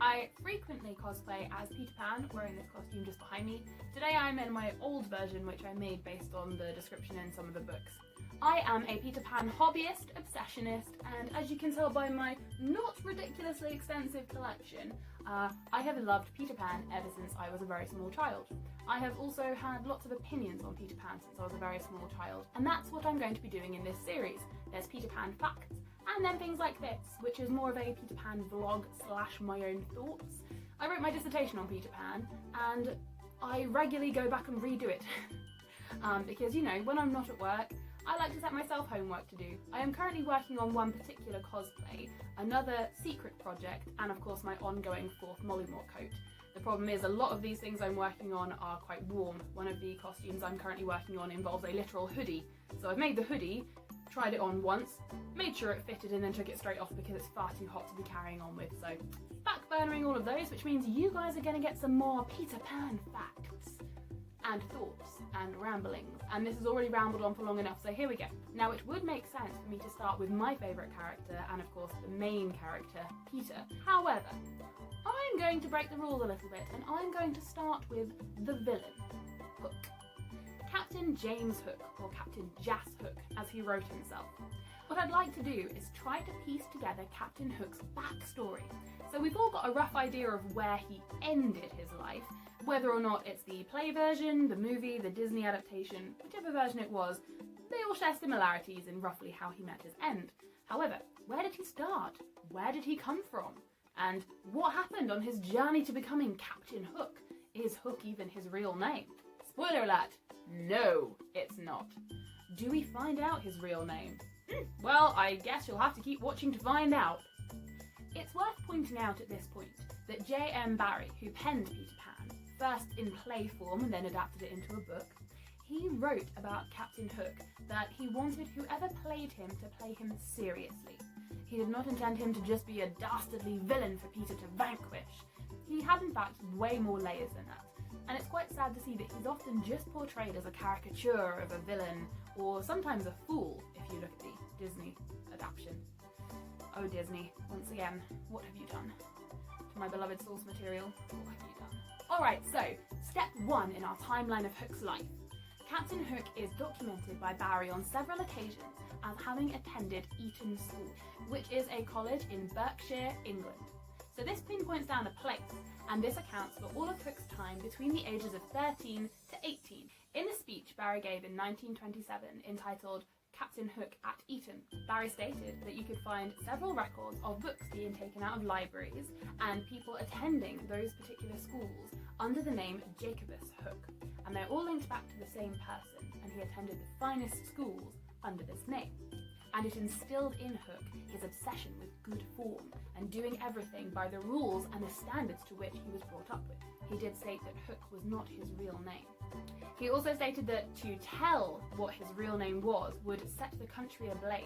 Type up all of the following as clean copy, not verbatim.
I frequently cosplay as Peter Pan, wearing this costume just behind me. Today I'm in my old version, which I made based on the description in some of the books. I am a Peter Pan hobbyist, obsessionist, and as you can tell by my not ridiculously extensive collection, I have loved Peter Pan ever since I was a very small child. I have also had lots of opinions on Peter Pan since I was a very small child, and that's what I'm going to be doing in this series. There's Peter Pan facts, and then things like this, which is more of a Peter Pan vlog / my own thoughts. I wrote my dissertation on Peter Pan, and I regularly go back and redo it. Because, you know, when I'm not at work, I like to set myself homework to do. I am currently working on one particular cosplay, another secret project, and of course my ongoing 4th Molly-Mort coat. The problem is a lot of these things I'm working on are quite warm. One of the costumes I'm currently working on involves a literal hoodie. So I've made the hoodie, tried it on once, made sure it fitted and then took it straight off because it's far too hot to be carrying on with. So backburnering all of those, which means you guys are going to get some more Peter Pan facts and thoughts and ramblings, and this has already rambled on for long enough, so here we go. Now it would make sense for me to start with my favourite character and of course the main character, Peter. However, I'm going to break the rules a little bit and I'm going to start with the villain, Hook. Captain James Hook, or Captain Jas Hook as he wrote himself. What I'd like to do is try to piece together Captain Hook's backstory. So we've all got a rough idea of where he ended his life, whether or not it's the play version, the movie, the Disney adaptation, whichever version it was, they all share similarities in roughly how he met his end. However, where did he start? Where did he come from? And what happened on his journey to becoming Captain Hook? Is Hook even his real name? Spoiler alert, no, it's not. Do we find out his real name? Well, I guess you'll have to keep watching to find out. It's worth pointing out at this point that J.M. Barrie, who penned Peter Pan, first in play form and then adapted it into a book, he wrote about Captain Hook that he wanted whoever played him to play him seriously. He did not intend him to just be a dastardly villain for Peter to vanquish. He had in fact way more layers than that. And it's quite sad to see that he's often just portrayed as a caricature of a villain, or sometimes a fool, if you look at the Disney adaptation. Oh Disney, once again, what have you done? To my beloved source material, what have you done? Alright, so, step 1 in our timeline of Hook's life. Captain Hook is documented by Barrie on several occasions as having attended Eton School, which is a college in Berkshire, England. So this pinpoints down a place, and this accounts for all of Hook's time between the ages of 13 to 18. In a speech Barrie gave in 1927 entitled Captain Hook at Eton, Barrie stated that you could find several records of books being taken out of libraries and people attending those particular schools under the name Jacobus Hook, and they're all linked back to the same person, and he attended the finest schools under this name. And it instilled in Hook his obsession with good form and doing everything by the rules and the standards to which he was brought up with. He did state that Hook was not his real name. He also stated that to tell what his real name was would set the country ablaze.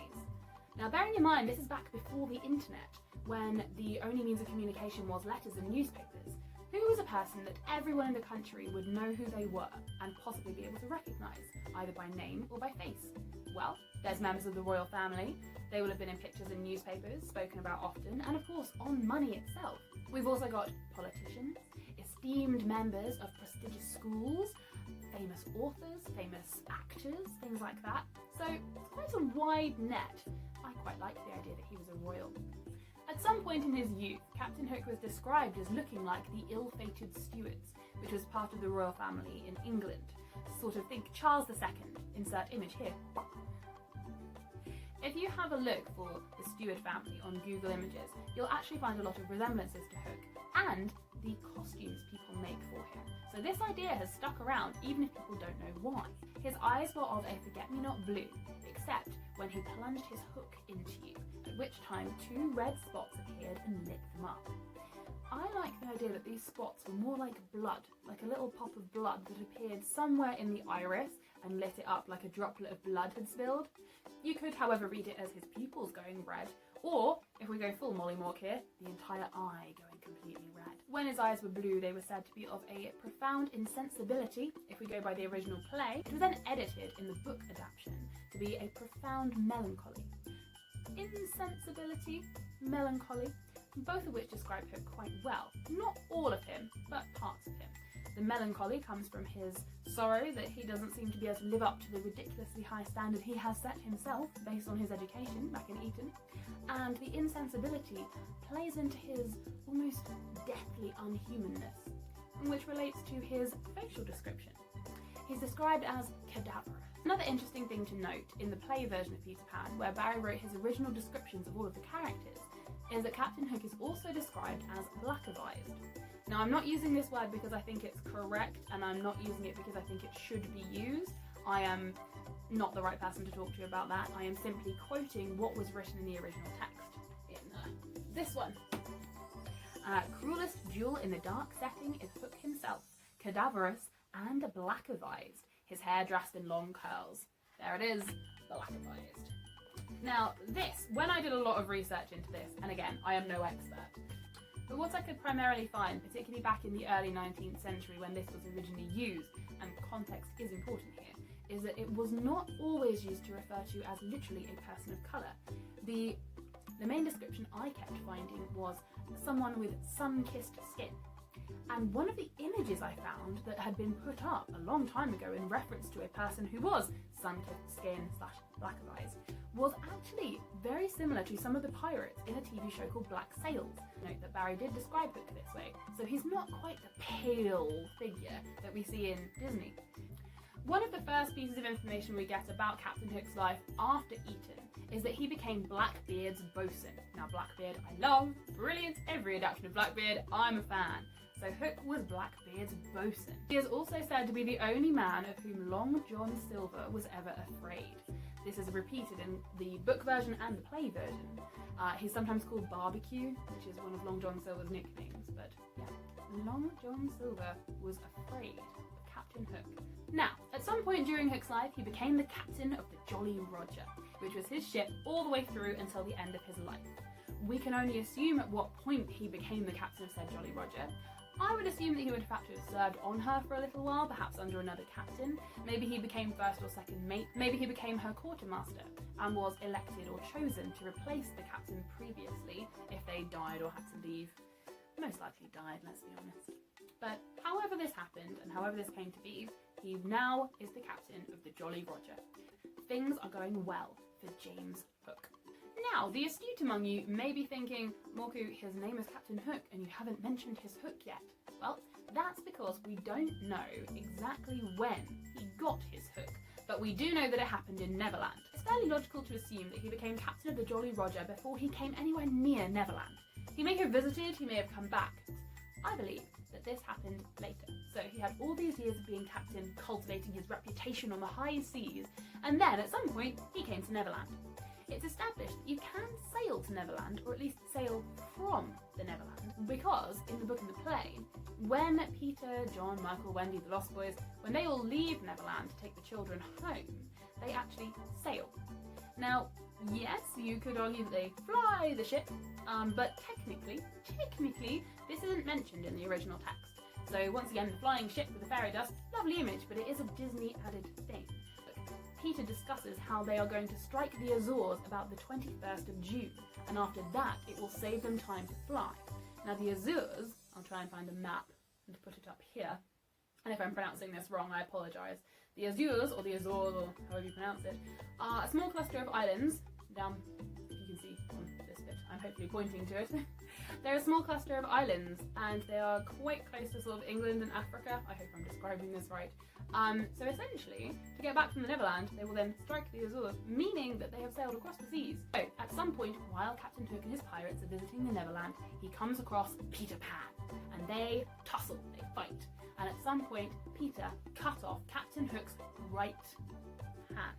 Now bearing in mind this is back before the internet, when the only means of communication was letters and newspapers, who was a person that everyone in the country would know who they were and possibly be able to recognise, either by name or by face? Well, there's members of the royal family. They will have been in pictures in newspapers, spoken about often, and of course on money itself. We've also got politicians, esteemed members of prestigious schools, famous authors, famous actors, things like that. So it's quite a wide net. I quite like the idea that he was a royal. At some point in his youth, Captain Hook was described as looking like the ill-fated Stuarts, which was part of the royal family in England. Sort of think Charles II, insert image here. If you have a look for the Stuart family on Google Images, you'll actually find a lot of resemblances to Hook, and the costumes people make for him. So this idea has stuck around even if people don't know why. His eyes were of a forget-me-not blue, except when he plunged his hook into you, at which time 2 red spots appeared and lit them up. I like the idea that these spots were more like blood, like a little pop of blood that appeared somewhere in the iris and lit it up like a droplet of blood had spilled. You could, however, read it as his pupils going red, or, if we go full Molly-Mort here, the entire eye going completely red. When his eyes were blue, they were said to be of a profound insensibility. If we go by the original play, it was then edited in the book adaptation to be a profound melancholy. Insensibility, melancholy. both of which describe Hook quite well. Not all of him, but parts of him. The melancholy comes from his sorrow that he doesn't seem to be able to live up to the ridiculously high standard he has set himself based on his education back in Eton. And the insensibility plays into his almost deathly unhumanness, which relates to his facial description. He's described as cadaverous. Another interesting thing to note in the play version of Peter Pan, where Barrie wrote his original descriptions of all of the characters, is that Captain Hook is also described as black-avised. Now, I'm not using this word because I think it's correct, and I'm not using it because I think it should be used. I am not the right person to talk to about that. I am simply quoting what was written in the original text in this one. Cruelest jewel in the dark setting is Hook himself, cadaverous and black-avised, his hair dressed in long curls. There it is, black-avised. Now this, when I did a lot of research into this, and again, I am no expert, but what I could primarily find, particularly back in the early 19th century when this was originally used, and context is important here, is that it was not always used to refer to as literally a person of colour. The main description I kept finding was someone with sun-kissed skin. And one of the images I found that had been put up a long time ago in reference to a person who was sun-kissed skin / black-avised was actually very similar to some of the pirates in a TV show called Black Sails. Note that Barrie did describe Hook this way, so he's not quite the pale figure that we see in Disney. One of the first pieces of information we get about Captain Hook's life after Eton is that he became Blackbeard's bosun. Now Blackbeard I love, brilliant, every adaptation of Blackbeard, I'm a fan. So Hook was Blackbeard's bosun. He is also said to be the only man of whom Long John Silver was ever afraid. This is repeated in the book version and the play version. He's sometimes called Barbecue, which is one of Long John Silver's nicknames, but yeah, Long John Silver was afraid of Captain Hook. Now, at some point during Hook's life, he became the captain of the Jolly Roger, which was his ship all the way through until the end of his life. We can only assume at what point he became the captain of said Jolly Roger. I would assume that he would have had to have served on her for a little while, perhaps under another captain. Maybe he became first or second mate. Maybe he became her quartermaster and was elected or chosen to replace the captain previously if they died or had to leave. Most likely died, let's be honest. But however this happened and however this came to be, he now is the captain of the Jolly Roger. Things are going well for James Hook. Now, the astute among you may be thinking, Morku, his name is Captain Hook and you haven't mentioned his hook yet. Well, that's because we don't know exactly when he got his hook, but we do know that it happened in Neverland. It's fairly logical to assume that he became captain of the Jolly Roger before he came anywhere near Neverland. He may have visited, he may have come back. I believe that this happened later. So he had all these years of being captain, cultivating his reputation on the high seas, and then at some point he came to Neverland. It's established that you can sail to Neverland, or at least sail from the Neverland, because in the book and the play, when Peter, John, Michael, Wendy, the Lost Boys, when they all leave Neverland to take the children home, they actually sail. Now, yes, you could argue that they fly the ship, but technically, this isn't mentioned in the original text. So once again, the flying ship with the fairy dust, lovely image, but it is a Disney added thing. Peter discusses how they are going to strike the Azores about the 21st of June, and after that it will save them time to fly. Now the Azores, I'll try and find a map and put it up here, and if I'm pronouncing this wrong I apologise. The Azores, or the Azores, or however you pronounce it, are a small cluster of islands, down, if you can see on this bit, I'm hopefully pointing to it. They're a small cluster of islands, and they are quite close to sort of England and Africa. I hope I'm describing this right. So essentially, to get back from the Neverland, they will then strike the Azores, meaning that they have sailed across the seas. So, at some point, while Captain Hook and his pirates are visiting the Neverland, he comes across Peter Pan, and they tussle, they fight. And at some point, Peter cut off Captain Hook's right hand.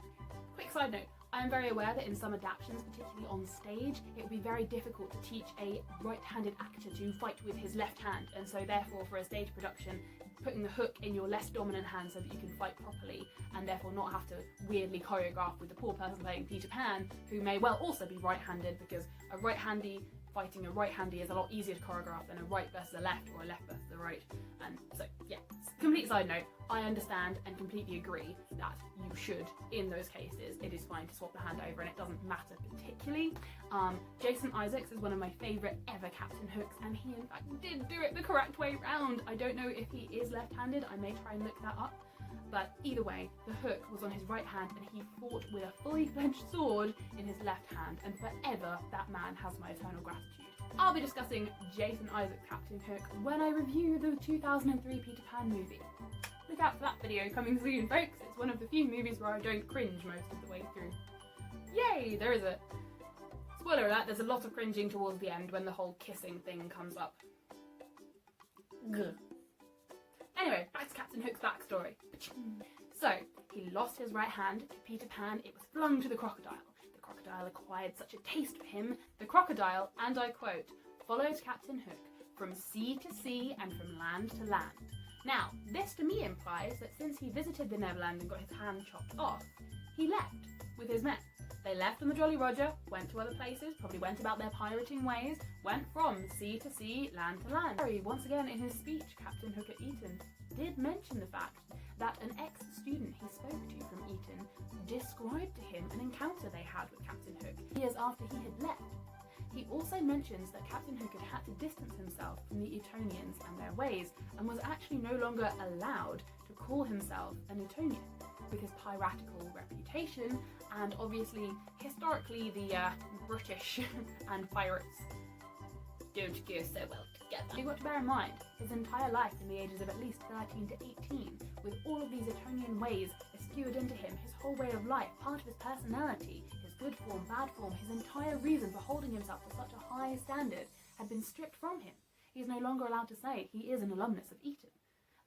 Quick side note, I am very aware that in some adaptations, particularly on stage, it would be very difficult to teach a right-handed actor to fight with his left hand, and so therefore for a stage production, putting the hook in your less dominant hand so that you can fight properly, and therefore not have to weirdly choreograph with the poor person playing Peter Pan, who may well also be right-handed, because a right-handy fighting a right-handy is a lot easier to choreograph than a right versus a left, or a left versus a right, and so yeah, Complete side note, I understand and completely agree that you should, in those cases, it is fine to swap the hand over and it doesn't matter particularly. Jason Isaacs is one of my favourite ever Captain Hooks, and he in fact did do it the correct way round. I don't know if he is left-handed, I may try and look that up. But either way, the hook was on his right hand and he fought with a fully fledged sword in his left hand, and forever that man has my eternal gratitude. I'll be discussing Jason Isaacs Captain Hook when I review the 2003 Peter Pan movie. Look out for that video coming soon, folks. It's one of the few movies where I don't cringe most of the way through. Yay! There is a... Spoiler alert, there's a lot of cringing towards the end when the whole kissing thing comes up. Ugh. Anyway, back to Captain Hook's backstory. So, he lost his right hand to Peter Pan, it was flung to the crocodile. The crocodile acquired such a taste for him, the crocodile, and I quote, followed Captain Hook from sea to sea and from land to land. Now, this to me implies that since he visited the Neverland and got his hand chopped off, he left with his men. They left on the Jolly Roger, went to other places, probably went about their pirating ways, went from sea to sea, land to land. Barrie, once again in his speech, Captain Hook at Eton, did mention the fact that an ex-student he spoke to from Eton described to him an encounter they had with Captain Hook years after he had left. He also mentions that Captain Hook had to distance himself from the Etonians and their ways, and was actually no longer allowed to call himself an Etonian, with his piratical reputation, and obviously, historically, the British and pirates don't go so well together. You've got to bear in mind, his entire life from the ages of at least 13 to 18, with all of these Etonian ways eschewed into him, his whole way of life, part of his personality, his good form, bad form, his entire reason for holding himself to such a high standard had been stripped from him. He is no longer allowed to say he is an alumnus of Eton.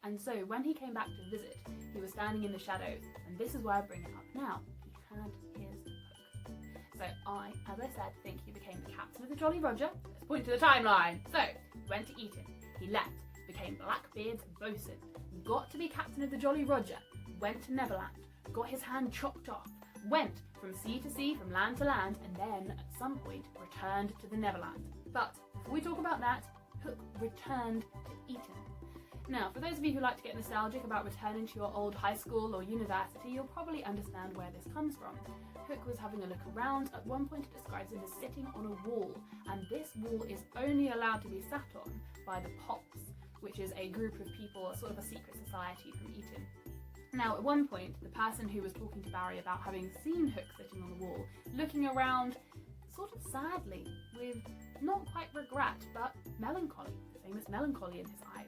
And so when he came back to visit, he was standing in the shadows, and this is why I bring it up now. He had his hook. So I, as I said, think he became the captain of the Jolly Roger. Let's point to the timeline. So, he went to Eton, he left, became Blackbeard's boatswain, got to be captain of the Jolly Roger, went to Neverland, got his hand chopped off, went from sea to sea, from land to land, and then at some point returned to the Neverland. But before we talk about that, Hook returned to Eton. Now, for those of you who like to get nostalgic about returning to your old high school or university, you'll probably understand where this comes from. Hook was having a look around. At one point it describes him as sitting on a wall, and this wall is only allowed to be sat on by the Pops, which is a group of people, sort of a secret society from Eton. Now, at one point, the person who was talking to Barrie about having seen Hook sitting on the wall, looking around sort of sadly, with not quite regret, but melancholy, the famous melancholy in his eyes.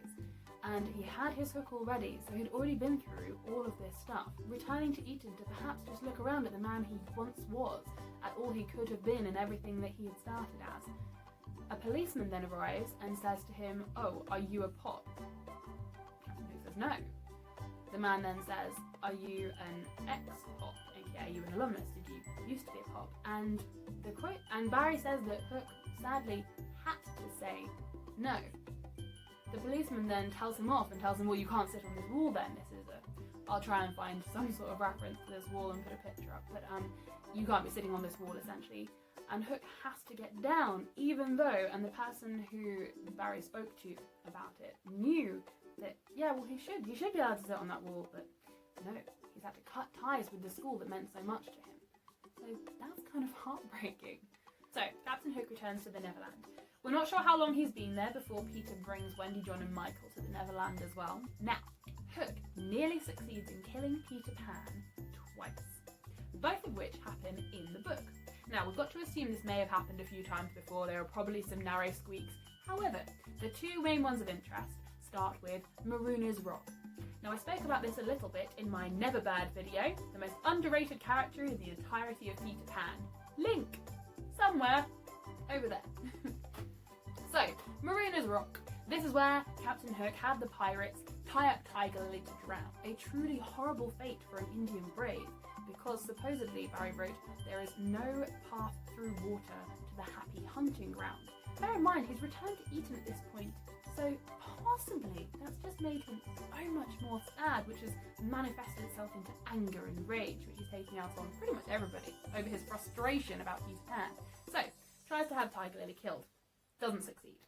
And he had his hook already, so he'd already been through all of this stuff, returning to Eton to perhaps just look around at the man he once was, at all he could have been and everything that he had started as. A policeman then arrives and says to him, "Oh, are you a Pop?" Captain Hook says no. The man then says, "Are you an ex-Pop, aka are you an alumnus? Did you used to be a Pop?" And the quote, and Barrie says that Hook sadly had to say no. The policeman then tells him off and tells him, "Well, you can't sit on this wall then. This is a..." I'll try and find some sort of reference to this wall and put a picture up, but you can't be sitting on this wall essentially. And Hook has to get down, even though, and the person who Barrie spoke to about it knew that, yeah, well, he should be allowed to sit on that wall, but no, he's had to cut ties with the school that meant so much to him. So that's kind of heartbreaking. So Captain Hook returns to the Neverland. We're not sure how long he's been there before Peter brings Wendy, John and Michael to the Neverland as well. Now, Hook nearly succeeds in killing Peter Pan twice, both of which happen in the book. Now, we've got to assume this may have happened a few times before. There are probably some narrow squeaks. However, the two main ones of interest start with Marooner's Rock. Now, I spoke about this a little bit in my Neverland video, the most underrated character in the entirety of Peter Pan. Link, somewhere over there. So, Marooner's Rock. This is where Captain Hook had the pirates tie up Tiger Lily to drown. A truly horrible fate for an Indian brave, because supposedly, Barrie wrote, there is no path through water to the happy hunting ground. Bear in mind, he's returned to Eton at this point, so possibly that's just made him so much more sad, which has manifested itself into anger and rage, which he's taking out on pretty much everybody over his frustration about Peter Pan. So, tries to have Tiger Lily killed. Doesn't succeed.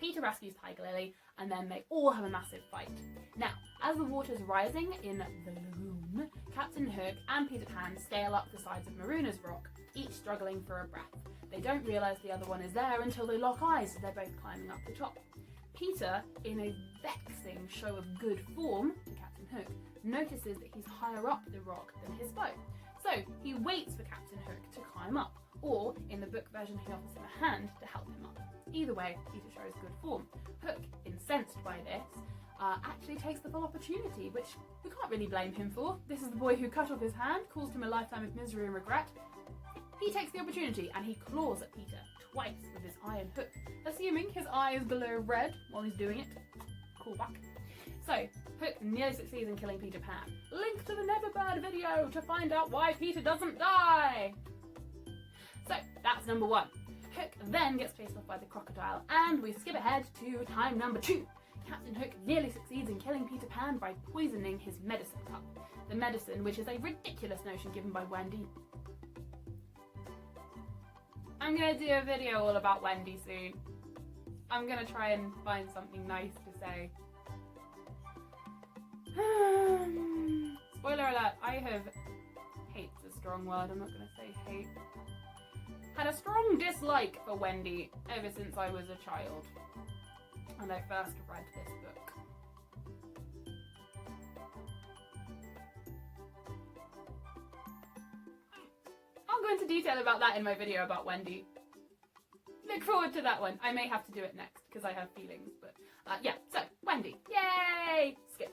Peter rescues Tiger Lily, and then they all have a massive fight. Now, as the water's rising in the lagoon, Captain Hook and Peter Pan scale up the sides of Maruna's rock, each struggling for a breath. They don't realise the other one is there until they lock eyes as they're both climbing up the top. Peter, in a vexing show of good form to Captain Hook, notices that he's higher up the rock than his foe. So he waits for Captain Hook to climb up, or in the book version he offers him a hand to help him up. Either way, Peter shows good form. Hook, incensed by this, actually takes the full opportunity, which we can't really blame him for. This is the boy who cut off his hand, caused him a lifetime of misery and regret. He takes the opportunity and he claws at Peter twice with his iron hook, assuming his eye is below red while he's doing it. Call back. So, Hook nearly succeeds in killing Peter Pan. Link to the Neverland video to find out why Peter doesn't die! So, that's number 1. Hook then gets chased off by the crocodile, and we skip ahead to time number 2. Captain Hook nearly succeeds in killing Peter Pan by poisoning his medicine cup. The medicine, which is a ridiculous notion given by Wendy. I'm going to do a video all about Wendy soon. I'm going to try and find something nice to say. Spoiler alert, I have... hate's a strong word, I'm not going to say hate. Had a strong dislike for Wendy ever since I was a child. And I first read this book. I'll go into detail about that in my video about Wendy. Look forward to that one. I may have to do it next because I have feelings, but yeah, so Wendy, yay! Skip.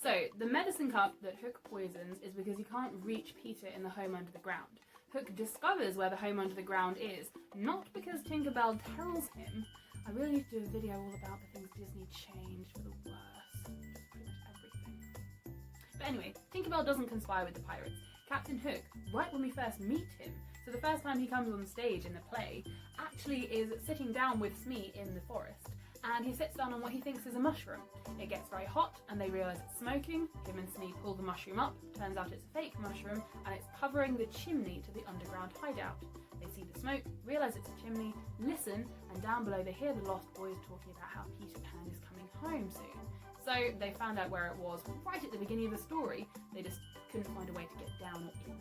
So the medicine cup that Hook poisons is because he can't reach Peter in the home under the ground. Hook discovers where the home under the ground is, not because Tinkerbell tells him. I really need to do a video all about the things Disney changed for the worse. Just pretty much everything. But anyway, Tinkerbell doesn't conspire with the pirates. Captain Hook, right when we first meet him, so the first time he comes on stage in the play, actually is sitting down with Smee in the forest, and he sits down on what he thinks is a mushroom. It gets very hot, and they realise it's smoking. Him and Smee pull the mushroom up, turns out it's a fake mushroom, and it's covering the chimney to the underground hideout. They see the smoke, realise it's a chimney, listen, and down below they hear the Lost Boys talking about how Peter Pan is coming home soon. So they found out where it was right at the beginning of the story, they just couldn't find a way to get down or in.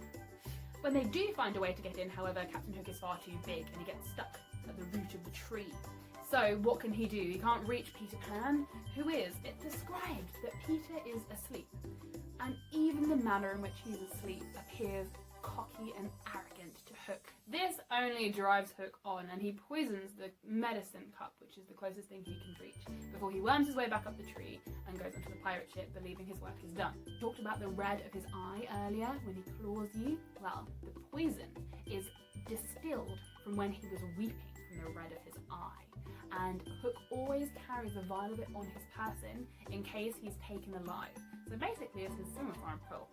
When they do find a way to get in, however, Captain Hook is far too big and he gets stuck at the root of the tree. So what can he do? He can't reach Peter Pan, who is, it's described that Peter is asleep. And even the manner in which he's asleep appears cocky and arrogant to Hook. This only drives Hook on, and he poisons the medicine cup, which is the closest thing he can reach, before he worms his way back up the tree and goes onto the pirate ship, believing his work is done. Talked about the red of his eye earlier, when he claws you. Well, the poison is distilled from when he was weeping from the red of his eye. And Hook always carries a vial of it on his person in case he's taken alive. So basically it's his summer-farm pill.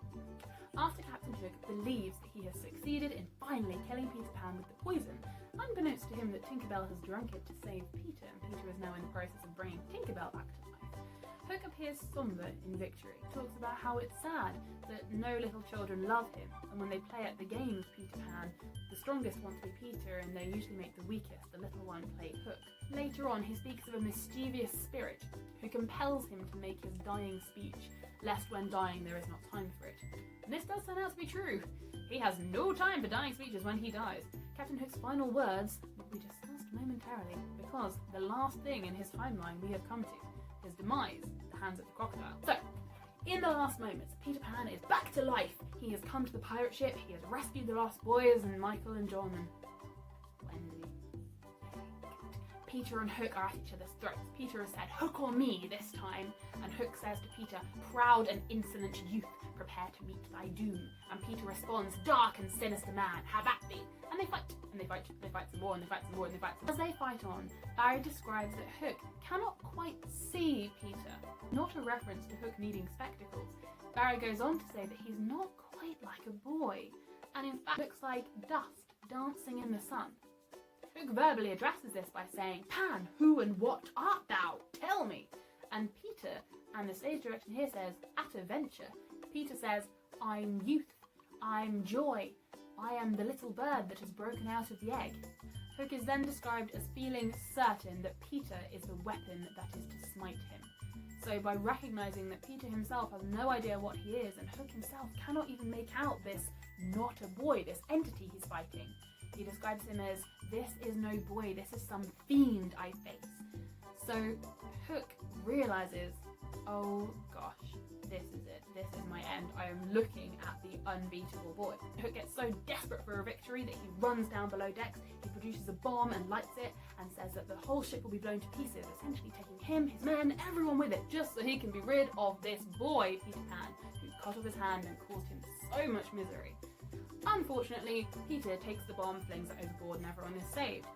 After Captain Hook believes that he has succeeded in finally killing Peter Pan with the poison, unbeknownst to him that Tinkerbell has drunk it to save Peter, and Peter is now in the process of bringing Tinkerbell back to life. Hook appears somber in victory, talks about how it's sad that no little children love him, and when they play at the game of Peter Pan, the strongest want to be Peter and they usually make the weakest, the little one, play Hook. Later on, he speaks of a mischievous spirit who compels him to make his dying speech, lest when dying there is not time for it. And this does turn out to be true. He has no time for dying speeches when he dies. Captain Hook's final words will be discussed momentarily, because the last thing in his timeline we have come to, his demise, the hands of the crocodile. So, in the last moments, Peter Pan is back to life. He has come to the pirate ship, he has rescued the Lost Boys and Michael and John and Wendy. Peter and Hook are at each other's throats. Peter has said, "Hook or me this time," and Hook says to Peter, "Proud and insolent youth, prepare to meet thy doom." And Peter responds, "Dark and sinister man, have at thee." And they fight, and they fight, and they fight some more, and they fight some more, and they fight some more. As they fight on, Barrie describes that Hook cannot quite see Peter, not a reference to Hook needing spectacles. Barrie goes on to say that he's not quite like a boy, and in fact looks like dust dancing in the sun. Hook verbally addresses this by saying, "Pan, who and what art thou? Tell me." And Peter, and the stage direction here says, "At a venture." Peter says, "I'm youth, I'm joy, I am the little bird that has broken out of the egg." Hook is then described as feeling certain that Peter is the weapon that is to smite him. So by recognising that Peter himself has no idea what he is, and Hook himself cannot even make out this not a boy, this entity he's fighting, he describes him as, "This is no boy, this is some fiend I face." So Hook realises, oh gosh, this is it, this is my end, I am looking at the unbeatable boy. Hook gets so desperate for a victory that he runs down below decks, he produces a bomb and lights it, and says that the whole ship will be blown to pieces, essentially taking him, his men, everyone with it, just so he can be rid of this boy, Peter Pan, who cut off his hand and caused him so much misery. Unfortunately, Peter takes the bomb, flings it overboard, and everyone is saved.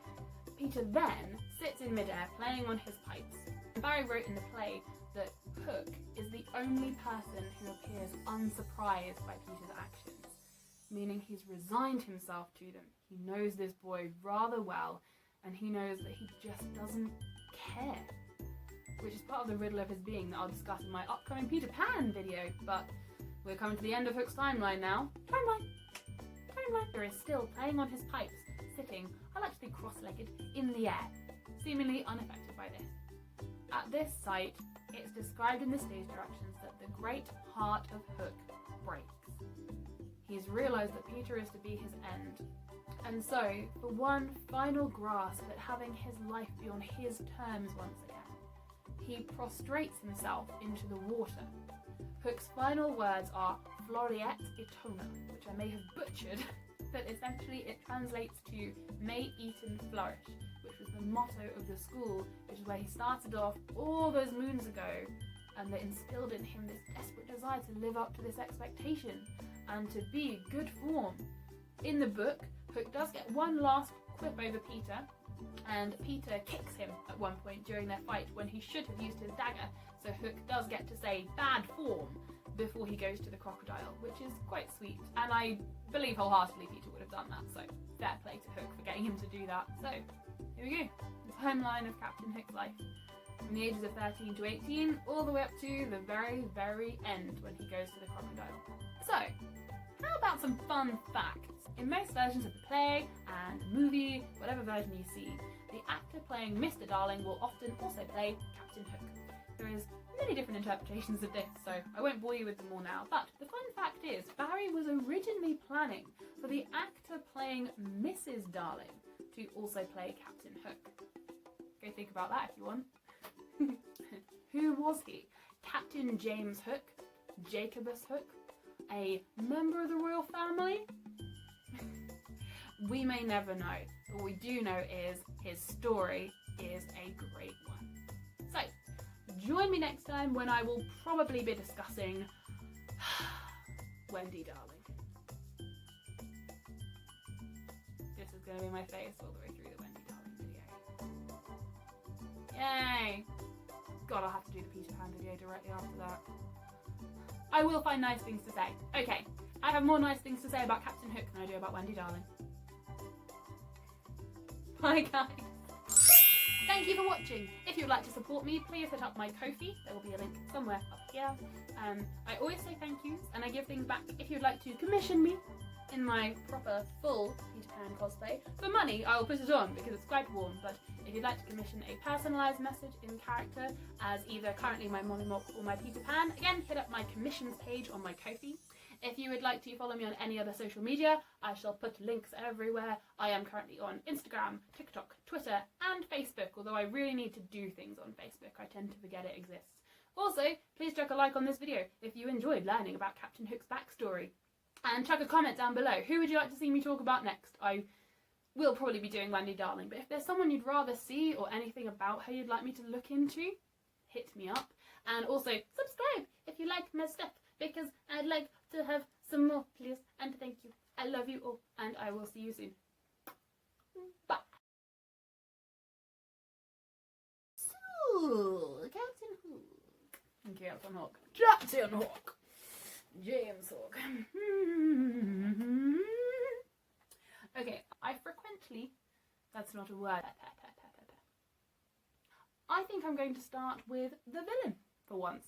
Peter then sits in midair playing on his pipes. Barrie wrote in the play that Hook is the only person who appears unsurprised by Peter's actions, meaning he's resigned himself to them. He knows this boy rather well, and he knows that he just doesn't care, which is part of the riddle of his being that I'll discuss in my upcoming Peter Pan video. But we're coming to the end of Hook's timeline now. Timeline! Peter is still playing on his pipes, sitting, I like to think cross-legged, in the air, seemingly unaffected by this. At this site, it's described in the stage directions that the great heart of Hook breaks. He's realised that Peter is to be his end, and so, for one final grasp at having his life be on his terms once again, he prostrates himself into the water. Hook's final words are Floriet Etona, which I may have butchered, but essentially it translates to "May Eton flourish," which was the motto of the school, which is where he started off all those moons ago, and that instilled in him this desperate desire to live up to this expectation and to be good form. In the book, Hook does get one last quip over Peter, and Peter kicks him at one point during their fight when he should have used his dagger, so Hook does get to say "bad form" before he goes to the crocodile, which is quite sweet, and I believe wholeheartedly Peter would have done that, so fair play to Hook for getting him to do that. So here we go, the timeline of Captain Hook's life, from the ages of 13 to 18 all the way up to the very, very end when he goes to the crocodile. So how about some fun facts? In most versions of the play and movie, whatever version you see, the actor playing Mr. Darling will often also play Captain Hook. There is many different interpretations of this, so I won't bore you with them all now, but the fun fact is Barrie was originally planning for the actor playing Mrs. Darling to also play Captain Hook. Go think about that if you want. Who was he? Captain James Hook? Jacobus Hook? A member of the royal family? We may never know. What we do know is his story is a great one. So, join me next time when I will probably be discussing Wendy Darling. This is going to be my face all the way through the Wendy Darling video. Yay! God, I'll have to do the Peter Pan video directly after that. I will find nice things to say. Okay, I have more nice things to say about Captain Hook than I do about Wendy Darling. Bye guys. Thank you for watching. If you would like to support me, please hit up my Ko-fi. There will be a link somewhere up here. I always say thank yous and I give things back. If you'd like to commission me in my proper full Peter Pan cosplay, for money I will put it on because it's quite warm, but if you'd like to commission a personalised message in character as either currently my Molly Mock or my Peter Pan, again hit up my commissions page on my Ko-fi. If you would like to follow me on any other social media, I shall put links everywhere. I am currently on Instagram, TikTok, Twitter and Facebook, although I really need to do things on Facebook. I tend to forget it exists. Also, please chuck a like on this video if you enjoyed learning about Captain Hook's backstory. And chuck a comment down below. Who would you like to see me talk about next? I will probably be doing Wendy Darling, but if there's someone you'd rather see or anything about her you'd like me to look into, hit me up. And also, subscribe if you like my stuff, because I'd like to have some more, please. And thank you. I love you all, and I will see you soon. Bye. So, Captain Hook. Captain Hook. Captain Hook. James Hook. Okay, I frequently... That's not a word. I think I'm going to start with the villain, for once.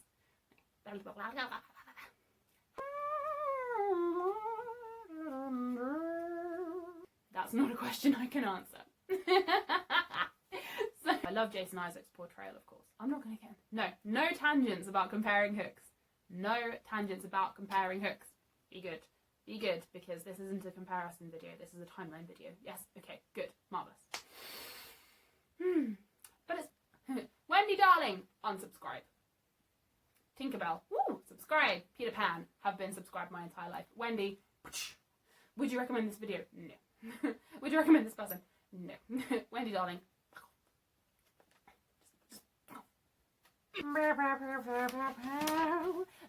That's not a question I can answer. So, I love Jason Isaacs' portrayal, of course. I'm not going to get... No tangents about comparing hooks. No tangents about comparing hooks. Be good. Be good, because this isn't a comparison video. This is a timeline video. Yes? Okay, good. Marvellous. But it's... Wendy Darling, unsubscribe. Tinkerbell, woo, subscribe. Peter Pan, have been subscribed my entire life. Wendy, would you recommend this video? No. Would you recommend this person? No. Wendy Darling.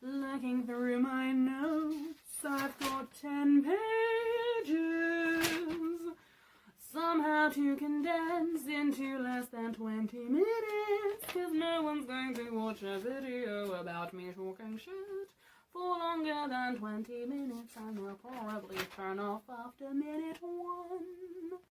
Looking through my notes, I've got 10 pages. Somehow to condense into less than 20 minutes, cause no one's going to watch a video about me talking shit for longer than 20 minutes, and they'll probably turn off after minute 1.